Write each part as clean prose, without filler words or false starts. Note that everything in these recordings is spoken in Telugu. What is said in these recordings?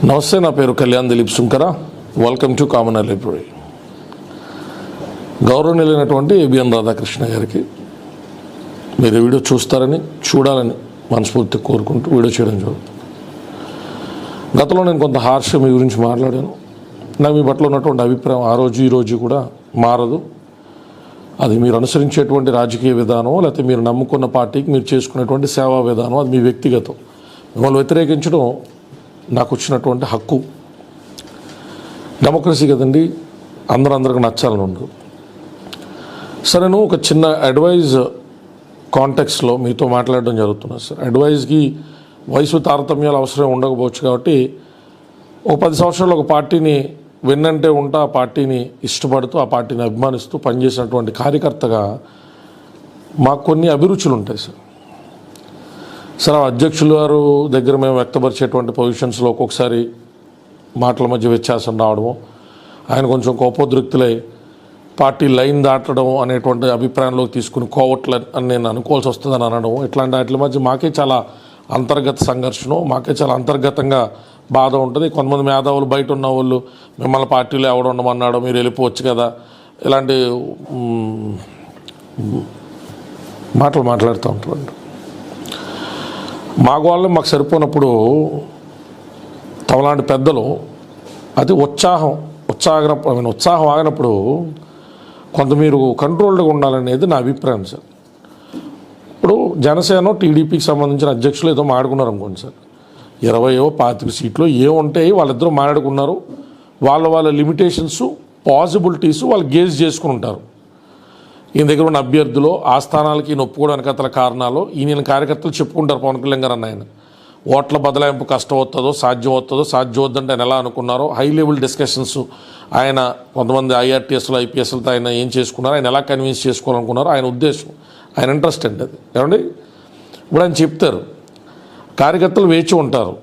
నమస్తే, నా పేరు Kalyan Dilip Sunkara. Welcome to common library. గౌరవనీయులైనటువంటి ఏబిఎన్ రాధాకృష్ణ గారికి మీరు వీడియో చూడాలని మనస్ఫూర్తిగా కోరుకుంటూ వీడియో చేయడం జరుగుతుంది. గతంలో నేను కొంత హార్ష్ మీ గురించి మాట్లాడాను. నాకు మీ పట్ల ఉన్నటువంటి అభిప్రాయం ఆ రోజు ఈ రోజు కూడా మారదు. అది మీరు అనుసరించేటువంటి రాజకీయ విధానం, లేకపోతే మీరు నమ్ముకున్న పార్టీకి మీరు చేసుకునేటువంటి సేవా విధానం, అది మీ వ్యక్తిగతం. మిమ్మల్ని వ్యతిరేకించడం నాకు వచ్చినటువంటి హక్కు. డెమోక్రసీ కదండి, అందరికి నచ్చాలని ఉండదు. సరే, నేను ఒక చిన్న అడ్వైజ్ కాంటెక్స్లో మీతో మాట్లాడడం జరుగుతున్నది సార్. అడ్వైజ్కి వయసు తారతమ్యాలు అవసరం ఉండకపోవచ్చు కాబట్టి ఒక 10 సంవత్సరాలు ఒక పార్టీని వెన్నంటే ఉంటా, ఆ పార్టీని ఇష్టపడుతూ, ఆ పార్టీని అభిమానిస్తూ పనిచేసినటువంటి కార్యకర్తగా మాకు కొన్ని అభిరుచులు ఉంటాయి సార్. సరే, అధ్యక్షులు గారు దగ్గర మేము వ్యక్తపరిచేటువంటి పొజిషన్స్లో ఒక్కొక్కసారి మాటల మధ్య వ్యత్యాసం రావడము, ఆయన కొంచెం కోపోద్రిక్తులై పార్టీ లైన్ దాటడం అనేటువంటి అభిప్రాయంలోకి తీసుకుని కోవట్ల అని నేను అనుకోవాల్సి వస్తుందని అనడం, ఇట్లాంటి వాటి మధ్య మాకే చాలా అంతర్గత సంఘర్షణ, మాకే చాలా అంతర్గతంగా బాధ ఉంటుంది. కొంతమంది మేధావులు, బయట ఉన్న వాళ్ళు మిమ్మల్ని పార్టీలో ఎవడు ఉండమన్నాడో, మీరు వెళ్ళిపోవచ్చు కదా, ఇలాంటి మాటలు మాట్లాడుతూ ఉంటారు. మాకు మాకు సరిపోయినప్పుడు తమలాంటి పెద్దలు అది ఉత్సాహం ఆగినప్పుడు కొంత మీరు కంట్రోల్డ్గా ఉండాలనేది నా అభిప్రాయం సార్. ఇప్పుడు జనసేన టీడీపీకి సంబంధించిన అధ్యక్షులు ఏదో మాట్లాడుకున్నారు అనుకోండి సార్, 20-25 సీట్లు ఏముంటాయి, వాళ్ళిద్దరూ మాట్లాడుకున్నారు. వాళ్ళ లిమిటేషన్స్, పాసిబిలిటీస్ వాళ్ళు గేజ్ చేసుకుని ఉంటారు. ఈయన దగ్గర ఉన్న అభ్యర్థులు, ఆ స్థానాలకి ఈయన ఒప్పుకోవడానికి అతల కారణాలు ఈయన కార్యకర్తలు చెప్పుకుంటారు. పవన్ కళ్యాణ్ గారు ఆయన ఓట్ల బదలాయింపు కష్టం అవుతుందో, సాధ్యం అవుద్దంటే ఆయన ఎలా అనుకున్నారో, హై లెవెల్ డిస్కషన్స్ ఆయన కొంతమంది ఐఆర్టీఎస్లు, ఐపీఎస్లతో ఆయన ఏం చేసుకున్నారో, ఆయన ఎలా కన్విన్స్ చేసుకోవాలనుకున్నారో ఆయన ఉద్దేశం, ఆయన ఇంట్రెస్ట్ అండి అది. ఏమండి, ఇప్పుడు ఆయన చెప్తారు, కార్యకర్తలు వేచి ఉంటారు.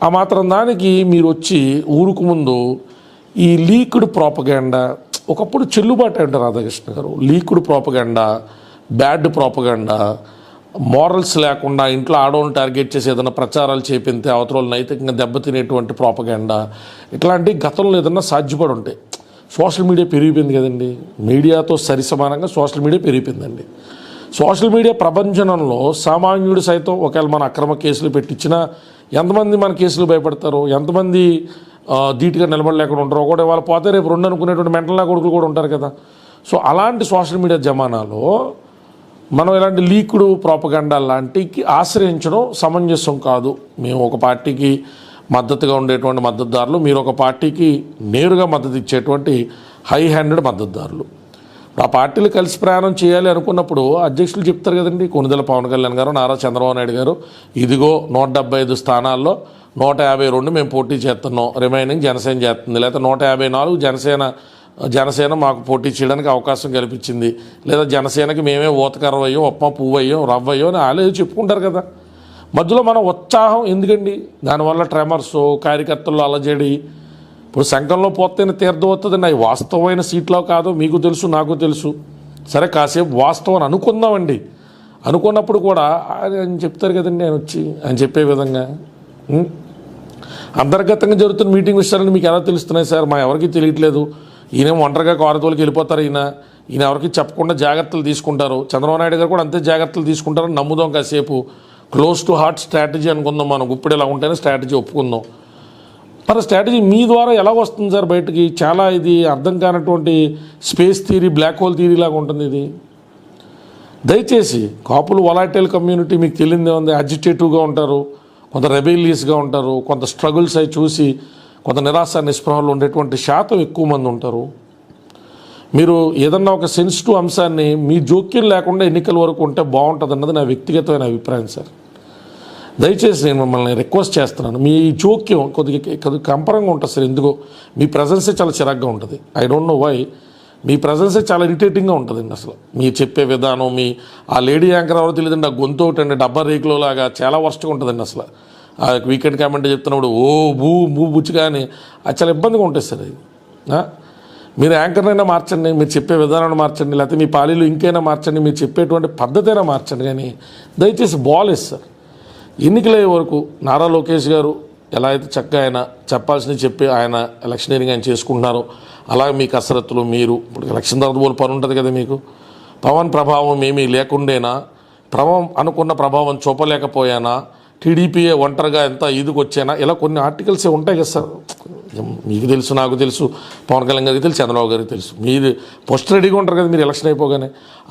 ఆ మాత్రం దానికి మీరు వచ్చి ఊరుకు ముందు ఈ లీక్డ్ ప్రోపగండా, ఒకప్పుడు చెల్లుబాటు అంటారు రాధాకృష్ణ గారు, leaked propaganda, bad propaganda, morals లేకుండా ఇంట్లో ఆడవాళ్ళని టార్గెట్ చేసి ఏదైనా ప్రచారాలు చేపితే అవతల నైతికంగా దెబ్బతినేటువంటి ప్రోపగండా, ఇట్లాంటి గతంలో ఏదన్నా సాధ్యపడి ఉంటాయి. సోషల్ మీడియా పెరిగిపోయింది కదండి, మీడియాతో సరిసమానంగా సోషల్ మీడియా పెరిగిపోయిందండి. సోషల్ మీడియా ప్రపంచంలో సామాన్యుడు సైతం ఒకవేళ మన అక్రమ కేసులు పెట్టించినా ఎంతమంది మన కేసులు భయపడతారు, ఎంతమంది ధీటుగా నిలబడలేకుండా ఉంటారు. ఒకటి వాళ్ళు పోతే రేపు 2 అనుకునేటువంటి మెంటల్ కొడుకులు కూడా ఉంటారు కదా. సో అలాంటి సోషల్ మీడియా జమానాలో మనం ఇలాంటి లీక్డ్ ప్రోపగండా లాంటికి ఆశ్రయించడం సమంజసం కాదు. మేము ఒక పార్టీకి మద్దతుగా ఉండేటువంటి మద్దతుదారులు, మీరు ఒక పార్టీకి నేరుగా మద్దతు ఇచ్చేటువంటి హై హ్యాండెడ్ మద్దతుదారులు. ఆ పార్టీలు కలిసి ప్రయాణం చేయాలి అనుకున్నప్పుడు అధ్యక్షులు చెప్తారు కదండి, కొణిదెల పవన్ కళ్యాణ్ గారు, నారా చంద్రబాబు నాయుడు గారు, ఇదిగో 175 స్థానాల్లో 152 మేము పోటీ చేస్తున్నాం, రిమైనింగ్ జనసేన చేస్తుంది, లేకపోతే 154 జనసేన మాకు పోటీ చేయడానికి అవకాశం కల్పించింది, లేదా జనసేనకి మేమే ఊతకర్ర అయ్యో, ఉప్మా పువ్వు అయ్యో, రవ్వ అయ్యో అని వాళ్ళు చెప్పుకుంటారు కదా. మధ్యలో మన ఉత్సాహం ఎందుకండి? దానివల్ల ట్రెమర్స్, కార్యకర్తలు అలజడి. ఇప్పుడు సంఘంలో పోతేనే తీర్థం అవుతుందండి. అవి వాస్తవమైన సీట్లో కాదు, మీకు తెలుసు, నాకు తెలుసు. సరే, కాసేపు వాస్తవం అనుకుందామండి. అనుకున్నప్పుడు కూడా ఆయన చెప్తారు కదండి, ఆయన చెప్పే విధంగా అంతర్గతంగా జరుగుతున్న మీటింగ్ విషయాలని మీకు ఎలా తెలుస్తున్నాయి సార్? మా ఎవరికి తెలియట్లేదు. ఈయన ఒంటరిగా కారుతోలికి వెళ్ళిపోతారు. ఈయన ఎవరికి చెప్పకుండా జాగ్రత్తలు తీసుకుంటారు. చంద్రబాబు నాయుడు గారు కూడా అంతే జాగ్రత్తలు తీసుకుంటారని నమ్ముదాం. కాసేపు క్లోజ్ టు హార్ట్ స్ట్రాటజీ అనుకుందాం. మనం ఇప్పుడు ఇలా ఉంటేనే స్ట్రాటజీ ఒప్పుకుందాం. మరి స్ట్రాటజీ మీ ద్వారా ఎలా వస్తుంది సార్ బయటికి? చాలా ఇది అర్థం కానటువంటి space theory, black hole theory లాగా ఉంటుంది ఇది. దయచేసి కాపులు వొలటైల్ కమ్యూనిటీ, మీకు తెలియదే ఉంది, అజిటేటివ్గా ఉంటారు, కొంత రెబెలియస్గా ఉంటారు, కొంత స్ట్రగుల్స్ అవి చూసి కొంత నిరాశ నిస్పృహలు ఉండేటువంటి శాతం ఎక్కువ మంది ఉంటారు. మీరు ఏదన్నా ఒక సెన్సిటివ్ అంశాన్ని మీ జోక్యం లేకుండా ఎన్నికల వరకు ఉంటే బాగుంటుంది అన్నది నా వ్యక్తిగతమైన అభిప్రాయం సార్. దయచేసి నేను మిమ్మల్ని రిక్వెస్ట్ చేస్తున్నాను, మీ జోక్యం కొద్దిగా కంపరంగా ఉంటుంది సార్. ఎందుకో మీ ప్రజెన్సే చాలా చిరాగ్గా ఉంటుంది. I don't know why. మీ ప్రజెన్సే చాలా ఇరిటేటింగ్గా ఉంటుందండి. అసలు మీరు చెప్పే విధానం, మీ ఆ లేడీ యాంకర్ ఎవరో తెలియదండి, ఆ గొంతు ఒకటి అండి, డబ్బా రేకులో లాగా చాలా వర్స్ట్గా ఉంటుందండి. అసలు ఆ వీకెండ్ కామెంట్ చెప్తున్నప్పుడు ఓ బూ బుచ్చి కానీ అది చాలా ఇబ్బందిగా ఉంటుంది సార్. అది మీరు యాంకర్నైనా మార్చండి, మీరు చెప్పే విధానాన్ని మార్చండి, లేకపోతే మీ పాలీలు ఇంకైనా మార్చండి, మీరు చెప్పేటువంటి పద్ధతైనా మార్చండి. కానీ దయచేసి బాల్ సార్. ఎన్నికలయ్యే వరకు నారా లోకేష్ గారు ఎలా అయితే చక్కగా ఆయన చెప్పాల్సినవి చెప్పి ఆయన ఎలక్షనీరింగ్ ఆయన చేసుకుంటున్నారో అలాగే మీ కసరత్తులు మీరు ఇప్పుడు ఎలక్షన్ తర్వాత పోలు పని ఉంటుంది కదా మీకు పవన్ ప్రభావం ఏమీ లేకుండేనా అనుకున్న ప్రభావం చూపలేకపోయానా టీడీపీఏ ఒంటరిగా ఎంత ఈదుకొచ్చానా ఇలా కొన్ని ఆర్టికల్స్ ఉంటాయి కదా సార్ మీకు తెలుసు నాకు తెలుసు పవన్ కళ్యాణ్ గారికి తెలుసు చంద్రబాబు గారికి తెలుసు మీరు పోస్ట్ రెడీగా ఉంటారు కదా మీరు ఎలక్షన్ అయిపోగానే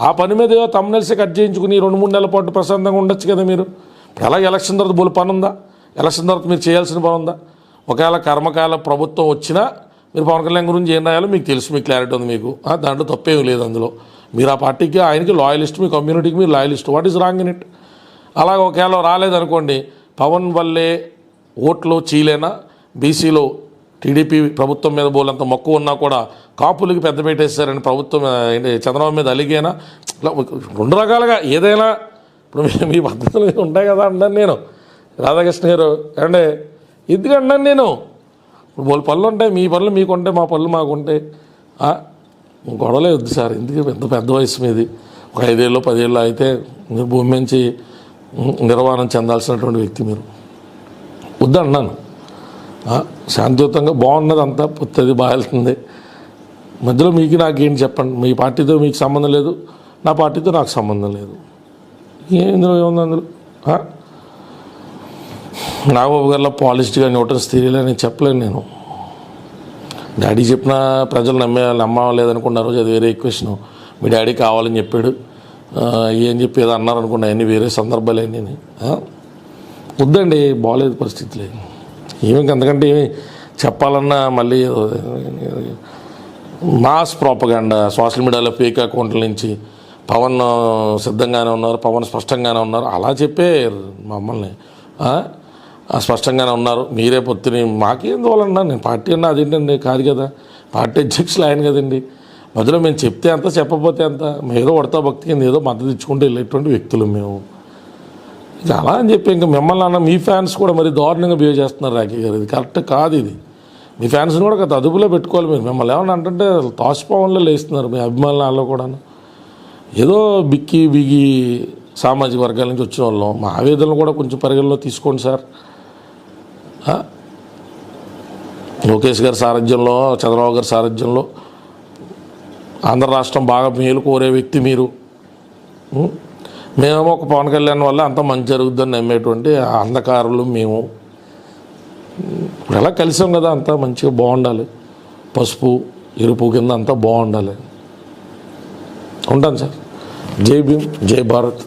ఆ పని మీద ఏదో తమ్మునెల్సే కట్ చేయించుకుని 2-3 నెలల పాటు ప్రశాంతంగా ఉండొచ్చు కదా మీరు ఇప్పుడు అలాగే ఎలక్షన్ తర్వాత బోలు పని ఉందా ఎలక్షన్ తర్వాత మీరు చేయాల్సిన పని ఉందా ఒకవేళ కర్మకాల ప్రభుత్వం వచ్చినా మీరు పవన్ కళ్యాణ్ గురించి ఏం రాయాలో మీకు తెలుసు మీకు క్లారిటీ ఉంది మీకు దాంట్లో తప్పేమీ లేదు అందులో మీరు ఆ పార్టీకి ఆయనకి లాయలిస్ట్ మీ కమ్యూనిటీకి మీరు loyalist what is wrong in it అలాగే ఒకవేళ రాలేదనుకోండి పవన్ వల్లే ఓట్లు చీలేనా బీసీలో టీడీపీ ప్రభుత్వం మీద బోలంత మక్కువ ఉన్నా కూడా కాపులకి పెద్ద పెట్టేస్తారని ప్రభుత్వం చంద్రబాబు మీద అలిగేనా ఇట్లా 2 రకాలుగా ఏదైనా ఇప్పుడు మీ పద్ధతులు ఉంటాయి కదా అన్నాను నేను రాధాకృష్ణ గారు అంటే ఎందుకు అన్నాను నేను ఇప్పుడు వాళ్ళ పనులు ఉంటాయి మీ పనులు మీకు ఉంటాయి మా పనులు మాకు ఉంటాయి గొడవలే వద్దు సార్ ఎందుకు పెద్ద వయసు మీది ఒక 5 ఏళ్ళు 10 ఏళ్ళు అయితే మీరు భూమి నుంచి నిర్వహణ చెందాల్సినటువంటి వ్యక్తి మీరు వద్దన్నాను శాంతియుతంగా బాగున్నది అంతా పొత్తది బాగా వెళ్తుంది మధ్యలో మీకు నాకేంటి చెప్పండి మీ పార్టీతో మీకు సంబంధం లేదు నా పార్టీతో నాకు సంబంధం లేదు ఇందులో ఏముంది అందులో నాగబాబు గారిలో పాలిస్ట్గా న్యూటన్స్ థియరీలో నేను చెప్పలేను నేను డాడీ చెప్పిన ప్రజలు నమ్మలేదనుకున్నారు అది వేరే క్వశ్చన్ మీ డాడీ కావాలని చెప్పాడు ఏం చెప్పి ఏదో అన్నారు అనుకున్నా అన్నీ వేరే సందర్భాలు అన్నీ వద్దండి బాగాలేదు పరిస్థితులు ఏమి అంతకంటే ఏమి చెప్పాలన్నా మళ్ళీ మాస్ ప్రోపగాండా సోషల్ మీడియాలో ఫేక్ అకౌంట్ల నుంచి పవన్ సిద్ధంగానే ఉన్నారు పవన్ స్పష్టంగానే ఉన్నారు అలా చెప్పే మమ్మల్ని స్పష్టంగానే ఉన్నారు మీరే పొత్తుని మాకేం తోలన్నా నేను పార్టీ అన్నా అదేంటండి కాదు కదా పార్టీ అధ్యక్షులు ఆయన కదండి మధ్యలో మేము చెప్తే అంత చెప్పకపోతే అంత ఏదో ఉడతా భక్తి కింద ఏదో మద్దతు ఇచ్చుకుంటూ వెళ్ళేటువంటి వ్యక్తులు మేము ఇది అలా అని చెప్పి ఇంకా మిమ్మల్ని అన్న మీ ఫ్యాన్స్ కూడా మరి దారుణంగా బిహేవ్ చేస్తున్నారు రాఖీ గారు ఇది కరెక్ట్ కాదు ఇది మీ ఫ్యాన్స్ని కూడా కదా అదుపులో పెట్టుకోవాలి మీరు మిమ్మల్ని ఏమన్నా అంటే తాసుపవన్లో లేస్తున్నారు మీ అభిమానులు కూడా ఏదో బిగి సామాజిక వర్గాల నుంచి వచ్చిన వాళ్ళం మా ఆవేదనలు కూడా కొంచెం పరిగణలో తీసుకోండి సార్ లోకేష్ గారి సారథ్యంలో చంద్రబాబు గారి సారథ్యంలో ఆంధ్ర రాష్ట్రం బాగా మేలు కోరే వ్యక్తి మీరు మేమేమో ఒక పవన్ కళ్యాణ్ వల్ల అంత మంచి జరుగుద్దని నమ్మేటువంటి అంధకారులు మేము ఎలా కలిసాం కదా అంతా మంచిగా బాగుండాలి పసుపు ఎరుపు కింద అంతా బాగుండాలి ఉంటాను సార్ జై భీమ్ జై భారత్